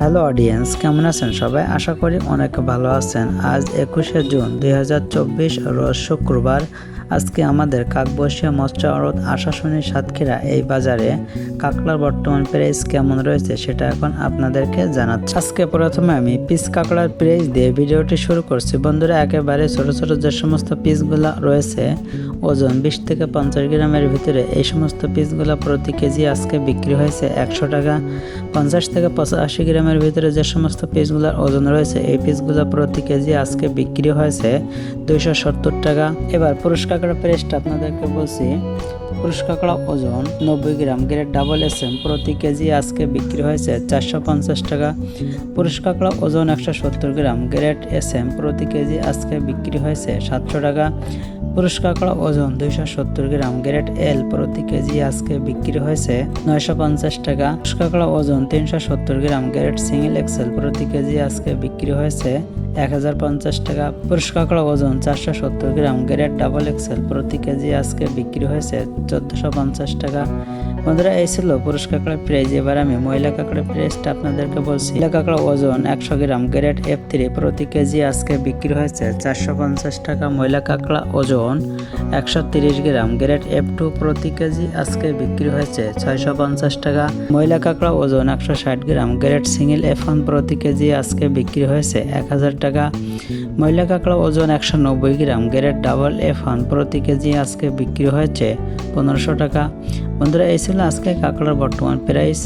Hello audience, কেমন আছেন সবাই? আশা করি অনেক ভালো আছেন। আজ 21শে জুন 2024 রোজ শুক্রবার। আজকে আমাদের কাকবসিয়া মৎস্য আড়ত আশাশুনি সাতক্ষীরা এই বাজারে কাঁকড়ার বর্তমান প্রাইস কেমন রয়েছে সেটা এখন আপনাদেরকে জানাচ্ছি। আজকে প্রথমে আমি পিস কাঁকড়ার প্রাইস দিয়ে ভিডিওটি শুরু করছি। বন্ধুরা, একেবারে ছোট ছোট যে সমস্ত পিসগুলো রয়েছে ওজন 20 থেকে 50 গ্রামের ভিতরে, এই সমস্ত পিসগুলো প্রতি কেজি আজকে বিক্রি হয়েছে 100 টাকা। 50 থেকে 85 গ্রামের ভিতরে যে সমস্ত পিসগুলোর ওজন রয়েছে এই পিসগুলো প্রতি কেজি আজকে বিক্রি হয়েছে 270 টাকা। এবার পুরুষ কাঁকড়া প্রাইসটা আপনাদেরকে বলছি। পুরুষ কাঁকড়া ওজন 90 গ্রাম, গ্রেড ডাবল SM প্রতি কেজি আজকে বিক্রি হয়েছে 450 টাকা। পুরুষ কাঁকড়া ওজন 170 গ্রাম, গ্রেড SM প্রতি কেজি আজকে বিক্রি হয়েছে 700 টাকা। পুরুষ কাঁকড়া ওজন 270 গ্রাম, গ্রেড L প্রতি কেজি আজকে বিক্রি হয়েছে 950 টাকা। পুরুষ কাঁকড়া ওজন 370 গ্রাম, গ্রেড সিঙ্গেল XL প্রতি কেজি আজকে বিক্রি হয়েছে 1050 টাকা। পুরুষ কাঁকড়া ওজন 470 গ্রাম, গ্রেড ডাবল XL প্রতি কেজি আজকে বিক্রি হয়েছে 1450 টাকা। বন্ধুরা, এই ছিল পুরুষ কাঁকড়ার প্রাইস। এবার আমি মহিলা কাঁকড়ার প্রাইসটা আপনাদেরকে বলছি। মহিলা কাঁকড়া ওজন 100 গ্রাম, গ্রেড F3 প্রতি কেজি আজকে বিক্রি হয়েছে 450 টাকা। মহিলা কাঁকড়া ওজন 130 গ্রাম, গ্রেড F2 প্রতি কেজি আজকে বিক্রি হয়েছে 650 টাকা। মহিলা কাঁকড়া ওজন 160 গ্রাম, গ্রেড সিঙ্গেল F1 প্রতি কেজি আজকে বিক্রি হয়েছে 1000 টাকা। মহিলা কাঁকড়া ওজন 190 গ্রাম, গ্রেড ডাবল F1 প্রতি কেজি আজকে বিক্রি হয়েছে 1500 টাকা। বন্ধুরা, এই ছিল আজকে কাঁকড়ার বর্তমান প্রাইস।